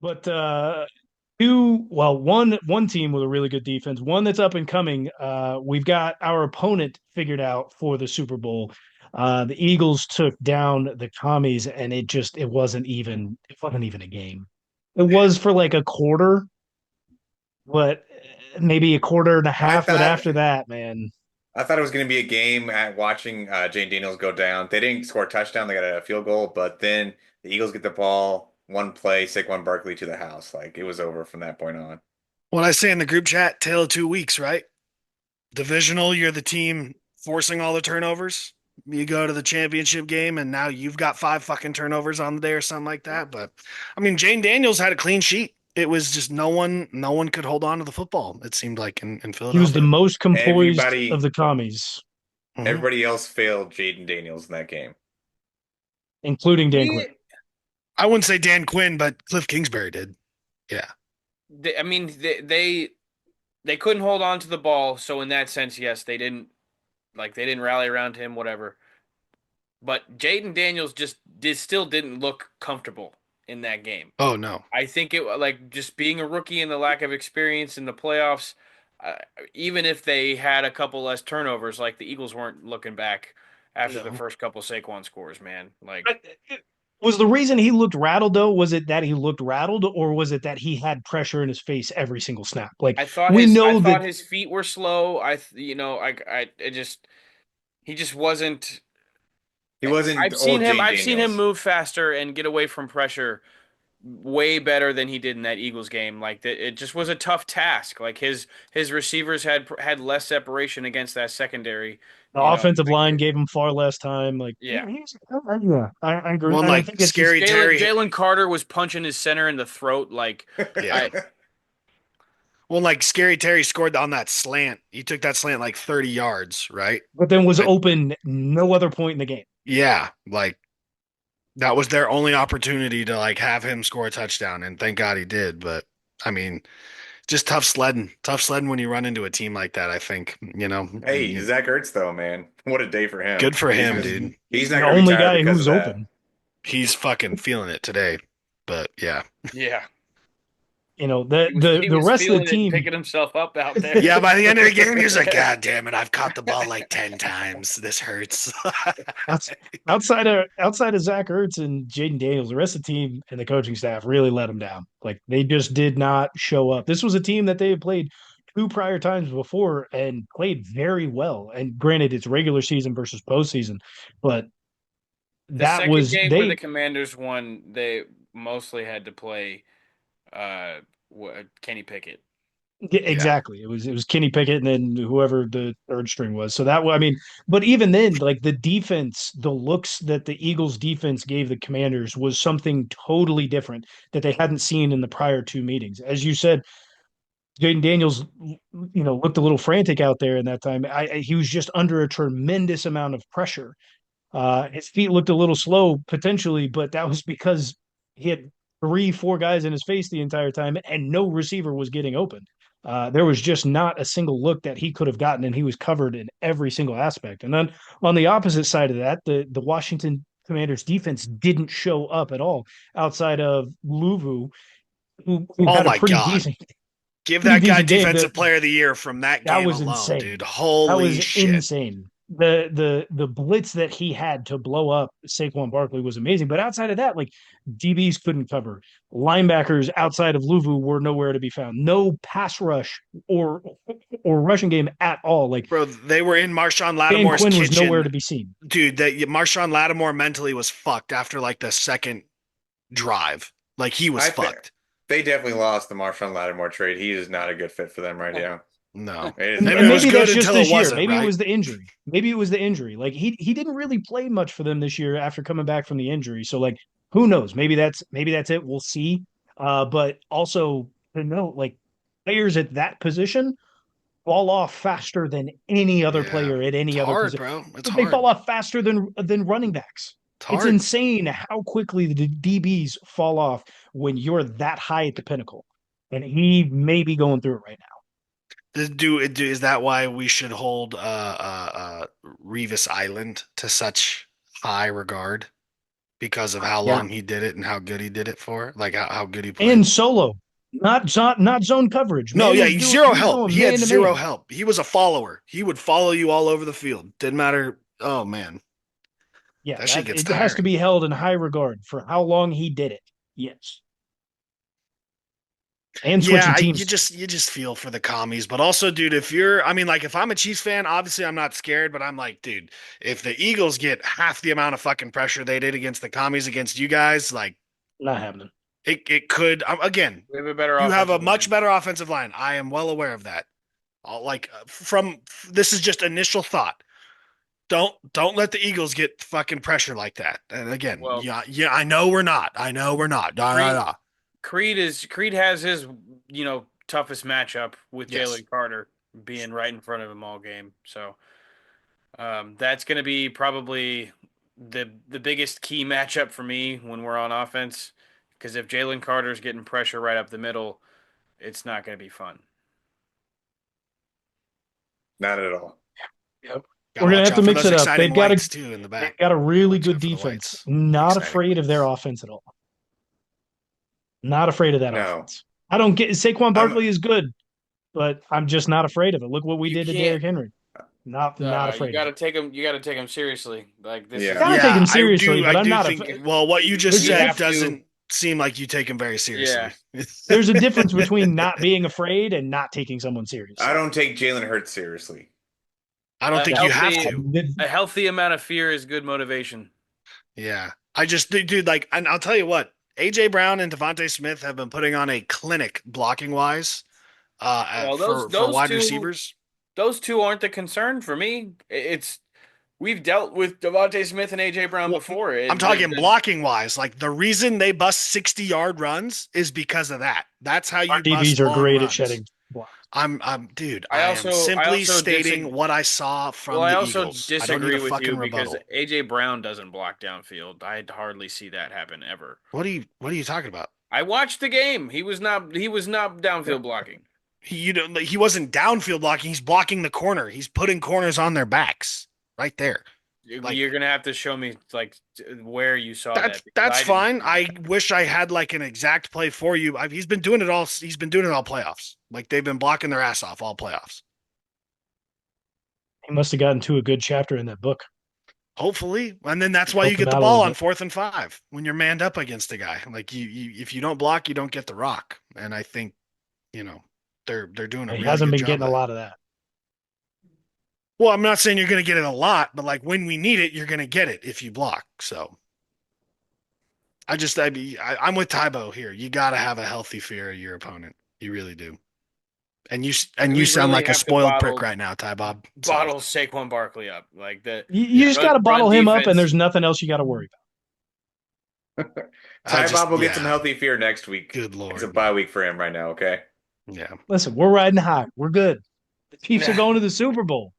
But one team with a really good defense, one that's up and coming. We've got our opponent figured out for the Super Bowl. The Eagles took down the Commies, and it wasn't even a game. It was for like a quarter, but maybe a quarter and a I half. But thought after that, man, I thought it was going to be a game at watching Jayden Daniels go down. They didn't score a touchdown; they got a field goal. But then the Eagles get the ball, one play, Saquon Barkley to the house. Like it was over from that point on. What I say in the group chat, tale of 2 weeks, right? Divisional, you're the team forcing all the turnovers. You go to the championship game and now you've got five fucking turnovers on the day or something like that. But I mean, Jane Daniels had a clean sheet. It was just no one could hold on to the football. It seemed like in he was the Philadelphia. most composed of Everybody, the Commies, Hmm. everybody else failed Jayden Daniels in that game. including Dan Quinn. He, I wouldn't say Dan Quinn, but Cliff Kingsbury did. Yeah. I mean, they couldn't hold on to the ball, so in that sense, yes, they didn't rally around him, whatever. But Jayden Daniels still didn't look comfortable in that game. Oh no. I think it like just being a rookie and the lack of experience in the playoffs. Uh, Even if they had a couple less turnovers, like the Eagles weren't looking back after the No. first couple Saquon scores, man. Like Was the reason he looked rattled though? Was it that he looked rattled, or was it that he had pressure in his face every single snap? Like we I know thought that his feet were slow. He just wasn't. He wasn't old Jayden I've seen him Daniels. move faster and get away from pressure way better than he did in that Eagles game. It just was a tough task. Like his receivers had less separation against that secondary. the You know, offensive like line gave him far less time. Like yeah. I agree. One I like think it's just Scary Terry. Jalen Carter was punching his center in the throat. Yeah. I One like Scary Terry scored on that slant. He took that slant like 30 yards, right? but then was I open no other point in the game. Yeah, like that was their only opportunity to like have him score a touchdown, and thank God he did. But I mean, just tough sledding when you run into a team like that. I think Hey, Zach Ertz though, man, what a day for him. good for He's him, gonna dude. he's He's not the gonna only retire guy because of who's that. open. He's fucking feeling it today. But yeah, yeah. The the He the was rest of the feeling it and team. picking himself up out there. yeah. By the end of the game, he was like, "God damn it, I've caught the ball like 10 times. This hurts." Outs- outside of Zach Ertz and Jayden Daniels, the rest of the team and the coaching staff really let him down. Like they just did not show up. This was a team that they had played two prior times before and played very well. And granted, it's regular season versus postseason, but The that second was game where the they Commanders won, they mostly had to play Kenny Pickett. yeah, Yeah, exactly. It was Kenny Pickett and then whoever the third string was. So I mean, but even then, like the defense, the looks that the Eagles defense gave the Commanders was something totally different that they hadn't seen in the prior two meetings. As you said, Jayden Daniels, looked a little frantic out there in that time. He was just under a tremendous amount of pressure. His feet looked a little slow potentially, but that was because he had three, four guys in his face the entire time, and no receiver was getting open. There was just not a single look that he could have gotten, and he was covered in every single aspect. And then on the opposite side of that, the Washington Commanders defense didn't show up at all outside of Luvu, who oh had a my God. Give pretty that guy decent game. defensive player of the year from that That game was alone, insane. dude. That Holy was shit. insane. The blitz that he had to blow up Saquon Barkley was amazing. But outside of that, like DBs couldn't cover. Linebackers outside of Luvu were nowhere to be found. No pass rush or or rushing game at all. Like Bro, they were in Marshawn Dan Lattimore's Quinn was nowhere kitchen. to be seen. Dude, that Marshawn Lattimore mentally was fucked after like the second drive. Like he was I think fucked. they definitely lost the Marshawn Lattimore trade. He is not a good fit for them right now. No. It is And, Maybe and it was bad. maybe good that's just until it this year. wasn't, Maybe it right? was the injury. Maybe it was the injury. Like he didn't really play much for them this year after coming back from the injury. So like who knows? Maybe that's it. We'll see. But also to note, like players at that position fall off faster than any other Yeah. player at It's any other hard, position. bro. It's They fall hard. off faster than running backs. It's It's hard. insane how quickly the DBs fall off when you're that high at the pinnacle. And he may be going through it right now. Is that why we should hold Revis Island to such high regard? because of how Yeah. long he did it and how good he did it for, like how good he played. And solo, not zone coverage. No, Man yeah, was he's doing zero he was help. going He had man to zero man. help. He was a follower. He would follow you all over the field. Didn't matter. Oh man, Yeah, that shit that gets it has to tiring. be held in high regard for how long he did it. Yes. And switching Yeah, you teams. just feel for the commies, but also, dude, if you're, I mean, like, if I'm a Chiefs fan, obviously I'm not scared, but I'm like, dude, if the Eagles get half the amount of fucking pressure they did against the commies against you guys, like, Not happening. it could. Again, We have a better you have a offensive much line. better offensive line. I am well aware of that. Like from this is just initial thought. Don't let the Eagles get fucking pressure like that. And again, Well, yeah, I know we're not. I know we're not. Da, da, Creed da. Creed has his toughest matchup with Yes. Jalen Carter being right in front of him all game. So that's going to be probably the biggest key matchup for me when we're on offense. Because if Jalen Carter's getting pressure right up the middle, it's not going to be fun. Not at all. Yep. Got We're to gonna watch have to out for mix those it up. exciting whites too in the They've back. got a really Watch good out for the defense. whites. The Not exciting afraid of their whites. offense at all. Not afraid of that No. offense. I don't get Saquon I'm Barkley is good, but I'm just not afraid of it. Look what we You did to can't. Derrick Henry. Not You afraid of got to it. take him. You got to take him seriously. Like this is yeah. Gotta take Yeah, him seriously, I but I'm do not think. a. Well, what you just There's a we said have diff, to. doesn't seem like you take him very Yeah. seriously. there's a difference between not being afraid and not taking someone I seriously. don't take Jalen Hurts seriously. I don't A think you have healthy to. a healthy amount of fear is good motivation. Yeah, I just, dude, like, and I'll tell you what, AJ Brown and Devontae Smith have been putting on a clinic blocking wise, Well, for wide receivers. those two aren't the concern for me. It's we've dealt with Devontae Smith and AJ Brown Well, before, I'm and talking blocking wise. Like the reason they bust 60-yard runs is because of that. That's how Our you bust DBs are long great at runs. shedding blocks. Dude, I I am also I simply also stating disagree. what I saw Well, from I the also Eagles. I don't need disagree a with fucking you because rebuttal. AJ Brown doesn't block downfield. I hardly see that happen ever. What are you talking about? I watched the game. He was not downfield blocking. He wasn't downfield blocking. He's blocking the corner. He's putting corners on their backs right there. Like You're gonna have to show me like where you saw that's that because that's I didn't fine. see I that. wish I had like an exact play for you. He's been doing it all. He's been doing it all playoffs. Like they've been blocking their ass off all playoffs. He must have gotten to a good chapter in that book. Hopefully, and then that's It why you helped him get the out a little ball on bit. 4th and 5 when you're manned up against a guy. Like if you don't block, you don't get the rock. And I think you know they're doing a He really hasn't good been job getting of a that. lot of that. Well, I'm not saying you're going to get it a lot, but like when we need it, you're going to get it if you block. So I'm with Tybo here. You got to have a healthy fear of your opponent. You really do. And you We sound really like a have to spoiled prick right now, Ty Bob. So bottle Saquon Barkley up. Like You yeah, just got to run bottle him up, and defense. there's nothing else you got to worry Ty Bob will get some yeah. healthy fear next week. Good It's a lord. bye week for him right now, okay? Yeah. about. Listen, we're riding high. We're good. The Chiefs are Nah. going to the Super Bowl.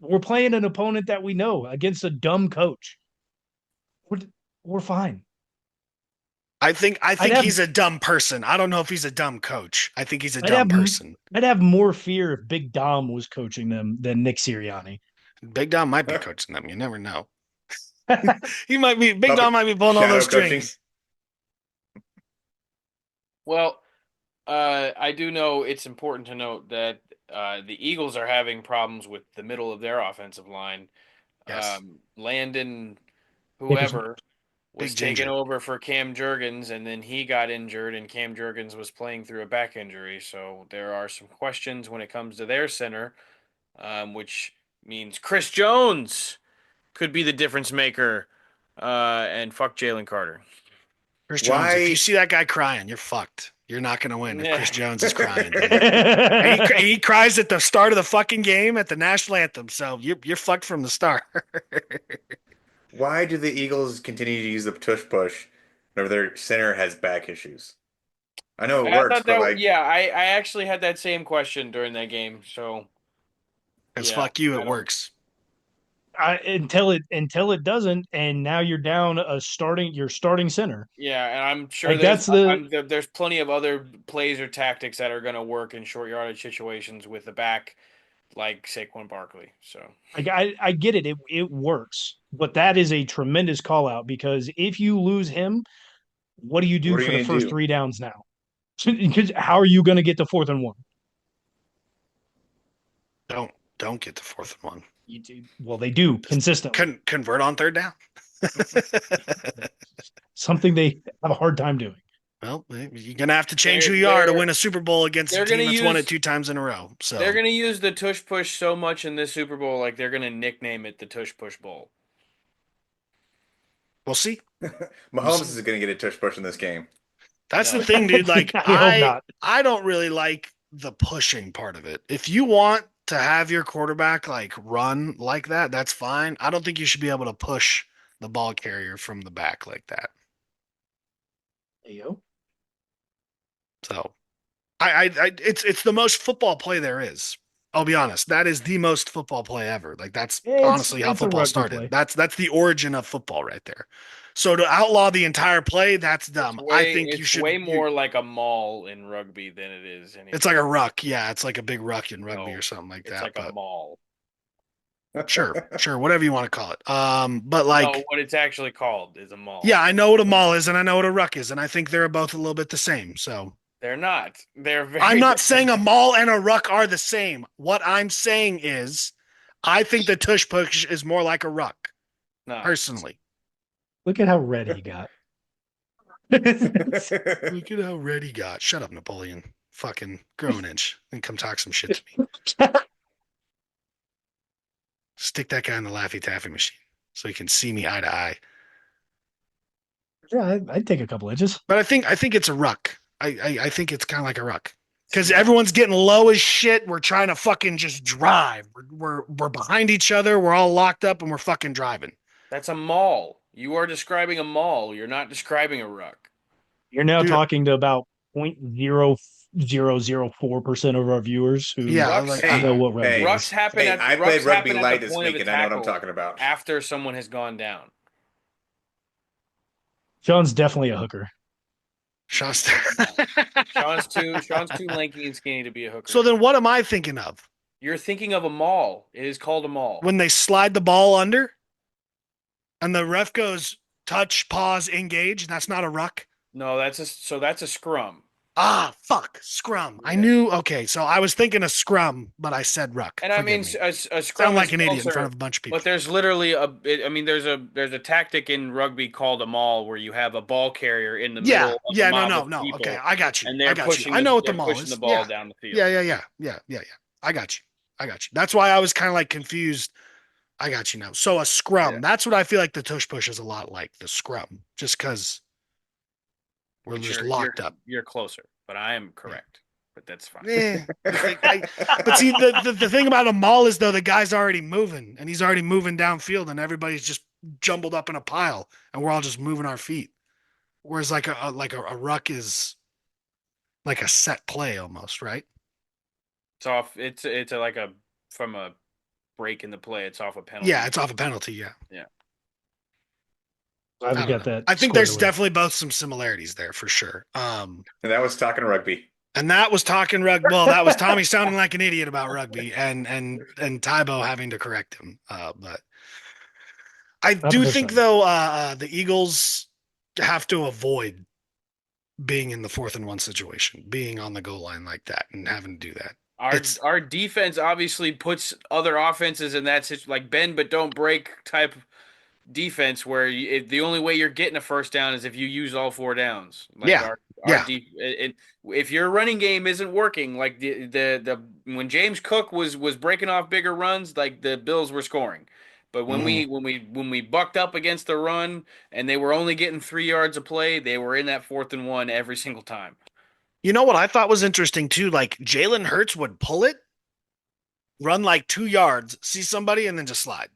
We're playing an opponent that we know against a dumb coach. We're we're fine. I I'd think have he's a dumb person. I don't know if he's a dumb coach. I think he's a I'd dumb have person. I'd have more fear if Big Dom was coaching them than Nick Sirianni. Big Dom might be coaching them. You never know. He might be Big Dom Puppet might be pulling all shadow those coaching. strings. Well, I do know it's important to note that the Eagles are having problems with the middle of their offensive line. Yes. Landon, Dickerson. whoever, was Big taken Ginger. over for Cam Jurgens, and then he got injured, and Cam Jurgens was playing through a back injury. So there are some questions when it comes to their center, which means Chris Jones could be the difference maker. And fuck Jalen Carter. Chris Jones, if you Why see that guy crying, you're fucked. You're not going to win if Chris Yeah. Jones is crying, dude. And he cries at the start of the fucking game at the national anthem. So you're fucked from the start. why do the Eagles continue to use the tush push whenever their center has back issues? I know it I works, thought but that, like yeah, I actually had that same question during that game. So, Because yeah, fuck you, I it don't, works. Until it doesn't, and now you're down your starting center. yeah, and I'm sure Like that's the there's plenty of other plays or tactics that are going to work in short yardage situations with the back like Saquon Barkley. So Like I get it. It works, but that is a tremendous call out because if you lose him, what do you do What are for you the gonna first do? 3 downs now? Because how are you going to get to 4th and 1? Don't get the fourth and one. Well, they do Just consistently. convert on third down. Something they have a hard time doing. Well, you're gonna have to change they're who you are to they're win a Super Bowl against a they're gonna team that's won it use 2 times in a row. they're So gonna use the tush push so much in this Super Bowl, like they're gonna nickname it the tush push bowl. we'll see. We'll Mahomes see. is gonna get a tush push in this game. That's the No, thing, dude. Like I hope not. I don't really like the pushing part of it. If you want to have your quarterback like run like that, that's fine. I don't think you should be able to push the ball carrier from the back like that. Ayo. So it's the most football play there is. I'll be honest. That is the most football play ever. Like that's honestly how It's a football rugby started. play. That's the origin of football right there. So to outlaw the entire play, that's dumb. I think you it's should way you more like a mall in rugby than it is it's like a anything. ruck. Yeah, it's like a big ruck in rugby or No, something like it's that. like a But mall. sure, whatever you want to call it. But No, like what it's actually called is a yeah, mall. I know what a mall is and I know what a ruck is, and I think they're both a little bit the same. So They're not. They're I'm very not saying different. a mall and a ruck are the same. What I'm saying is, I think the tush push is more like a ruck, Not. personally. Look at how red he got. Look at how red he got. Shut up, Napoleon. Fucking grow an inch and come talk some shit to me. Stick that guy in the Laffy Taffy machine so he can see me eye to eye. Yeah, I'd take a couple inches. But I think it's a ruck. I think it's kind of like a ruck. It's Because not. everyone's getting low as shit. We're trying to fucking just drive. We're behind each other. We're all locked up and we're fucking driving. That's a mall. You are describing a mall. You're not describing a ruck. You're now Dude, talking to about 0.0004% of our viewers who yeah, Rucks like know Hey, what rugby hey, rucks is. happen hey! at I played rucks rugby happen at the light this point of week, a and I know what I'm tackle talking about. after someone has gone down. Sean's definitely a hooker. Shasta. Sean's too lanky and skinny to be a So hooker. then what am I thinking of? You're thinking of a mall. It is called a mall. When they slide the ball under and the ref goes touch, pause, engage, that's not a ruck. No, that's a scrum. Ah, fuck, scrum. I Yeah. knew. Okay, so I was thinking a scrum, but I said ruck. And I Forgive mean, me. a Sound scrum is like an idiot in front closer, of a bunch of but people. there's literally I mean, there's a tactic in rugby called a maul where you have a ball carrier in the Yeah, middle of a yeah, no, mob no, of no. Okay, people, I got you. and I got you. I know what the they're mall pushing the is. ball Yeah, down the field. yeah. I got you. I got you. That's why I was kind of like confused. I got you now. So a Yeah. scrum. That's what I feel like the tush push is a lot like the scrum, just because we're But just locked up. you're closer, but I am Yeah. correct. But that's fine. But see, the thing about a mall is though the guy's already moving and he's already moving downfield and everybody's just jumbled up in a pile and we're all just moving our feet. Whereas like a ruck is like a set play almost, right? It's off. It's like a from a break in the play. It's off a Yeah, penalty. it's off a penalty. Yeah, Yeah. I've I don't got know. that I think squared there's away. definitely both some similarities there for sure. And that was talking rugby. And that was talking rugby. Well, that was Tommy sounding like an idiot about rugby, and Tybo having to correct him. But I do think 100%. though the Eagles have to avoid being in the 4th and 1 situation, being on the goal line like that, and having to do that. It's Our defense obviously puts other offenses in that situation, like bend but don't break type defense, where the only way you're getting a first down is if you use all 4 downs. Like yeah, our yeah. if your running game isn't working, like the when James Cook was breaking off bigger runs, like the Bills were scoring. But Mhm. when we bucked up against the run and they were only getting 3 yards of play, they were in that 4th and 1 every single time. You know what I thought was interesting too? Like Jalen Hurts would pull it, run like 2 yards, see somebody, and then just slide.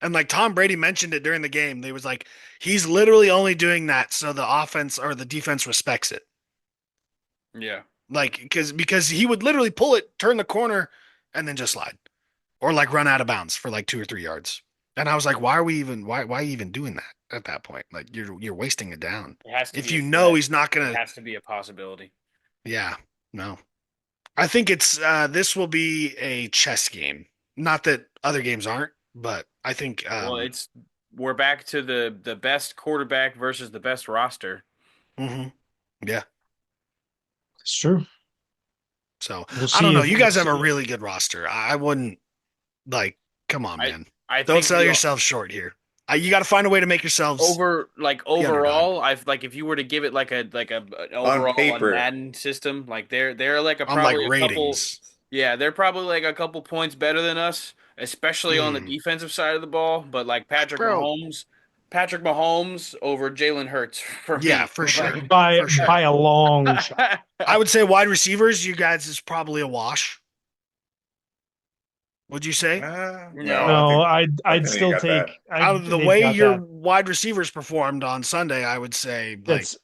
And like Tom Brady mentioned it during the game, they was like, he's literally only doing that so the offense or the defense respects it. Yeah. Like because he would literally pull it, turn the corner, and then just slide. Or like run out of bounds for like 2 or 3 yards. And I was like, why are you even doing that at that point? Like you're wasting it down. It has to If be a you know threat. he's not It gonna has to be a possibility. yeah, no. I think it's this will be a chess game. Not that other games aren't, but I think Well, it's we're back to the best quarterback versus the best roster. mhm. Yeah. It's true. So We'll I don't see know. if You we'll guys have a see. really good roster. I wouldn't like. Come on, I man. I Don't think sell the yourselves short here. You got to find a way to make yourselves the underdog. overall, I've like if you were to give it like a an On overall on paper. Madden system, like they're like a On like probably a couple, ratings. yeah, they're probably like a couple points better than us, especially on the Mm. defensive side of the ball. But like Bro, Patrick Mahomes over Jalen Hurts for yeah, me. for sure. Like, by For sure. by a long shot. I would say wide receivers, you guys is probably a wash. Would you say? No, I no, No, think I'd you still got take. that. I Out of the they've way got your that. wide receivers performed on Sunday, I would say like That's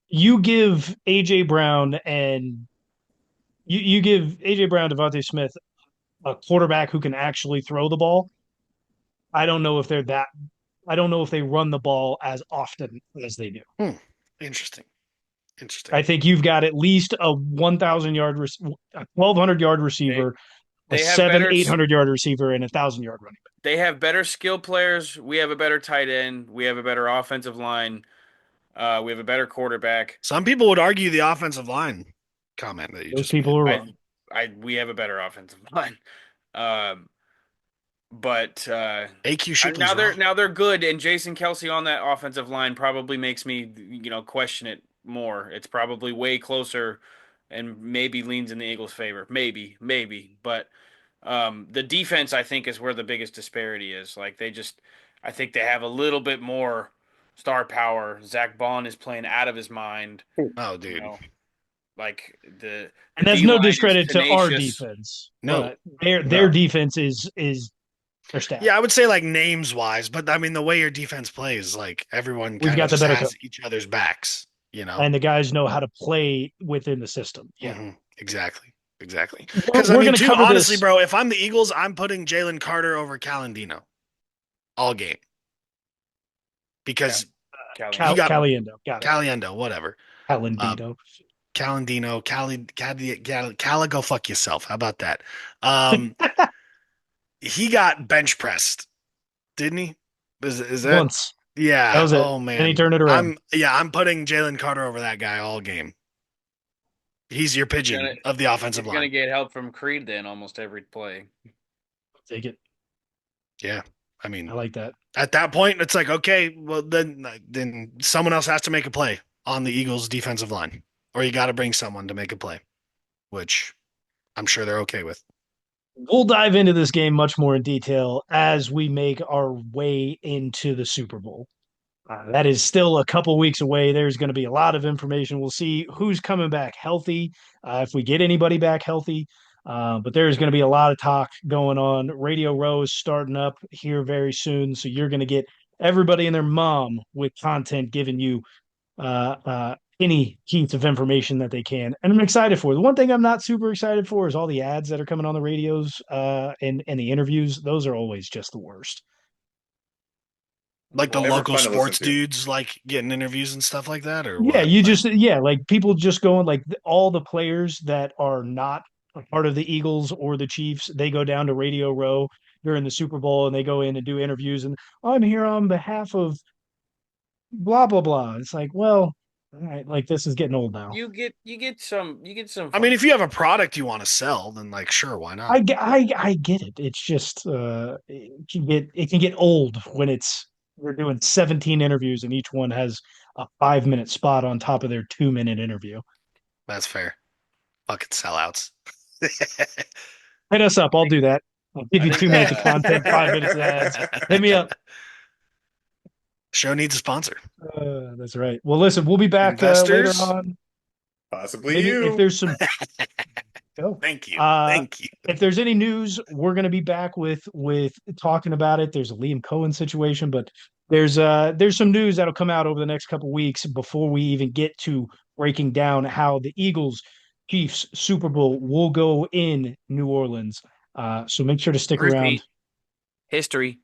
you give AJ Brown and you give AJ Brown, Devontae Smith a quarterback who can actually throw the ball. I don't know if they're that. I don't know if they run the ball as often as they do. hmm, interesting. Interesting. I think you've got at least a 1,000 yard, a 1,200 yard they receiver, a they have seven, better 800 yard receiver, and 1,000 yard running back. they have better skill players. We have a better tight end. We have a better offensive line. We have a better quarterback. Some people would argue the offensive line comment that you Those just people made. are I wrong. we have a better offensive line. Um, but AQ Shipley's now wrong. they're good, and Jason Kelsey on that offensive line probably makes me question it more. It's probably way closer, and maybe leans in the Eagles' favor. Maybe, but the defense I think is where the biggest disparity is. Like I think they have a little bit more star power. Zach Bond is playing out of his mind. Oh, You dude. know, like the And that's D no line is discredit to our tenacious. defense, No. but their No. defense is their stat. Yeah, I would say like names wise, but I mean the way your defense plays, like everyone We've kind of got the just better has coach, each other's backs, you know? and the guys know how to play within the system. Yeah, Exactly. Exactly. we're, Because I we're mean, going to too, cover honestly, this. bro, if I'm the Eagles, I'm putting Jalen Carter over Calendino all game Cal- because he got Caliendo, got it. Caliendo, whatever. Uh, Calendino. Calendino, Cali, go fuck yourself. How about that? Um, he got bench pressed, didn't he? Is that? Once. That Yeah. was it. Oh Then he man. turned it around. I'm putting Jalen Carter over that guy all game. He's your He's gonna pigeon of the offensive he's gonna line. get help from Creed then almost every play. Take it. Yeah. I I mean, like that. at that point, it's like, okay, well then someone else has to make a play on the Eagles defensive line. Or you gotta bring someone to make a play, which I'm sure they're okay with. We'll dive into this game much more in detail as we make our way into the Super Bowl. That is still a couple weeks away. There's going to be a lot of information. We'll see who's coming back healthy, if we get anybody back healthy. But there's going to be a lot of talk going on. Radio Row is starting up here very soon. So you're going to get everybody and their mom with content giving you any piece of information that they can. And I'm excited for it. The one thing I'm not super excited for is all the ads that are coming on the radios and the interviews. Those are always just the worst. Like the Never local fun to listen sports to. dudes like getting interviews and stuff like that, or Yeah, what? you Like, just like people just going like all the players that are not a part of the Eagles or the Chiefs, they go down to Radio Row during the Super Bowl and they go in and do interviews and I'm here on behalf of blah blah blah. It's like, well, all right, like this is getting old now. You get some I mean, fun. if you have a product you want to sell, then like sure, why not? I get it. It's just it can get old when it's we're doing 17 interviews and each one has a 5 minute spot on top of their 2 minute interview. That's fair. Fucking sellouts. Hit us up. I'll do that. I'll give I you think 2 minutes of content, 5 minutes of ads. Hit me up. Show needs a sponsor. That's right. Well, listen, we'll be back later Investors. on. Possibly Maybe if you. there's some go. Thank you. Uh, Thank you. if there's any news, we're going to be back with talking about it. There's a Liam Cohen situation, but there's some news that'll come out over the next couple weeks before we even get to breaking down how the Eagles Chiefs Super Bowl will go in New Orleans. So make sure to stick around, Repeat history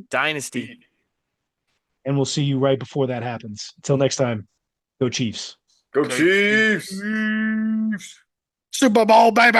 dynasty. and we'll see you right before that happens. Until next time, go Chiefs. Go Go Chiefs. Super Bowl, baby.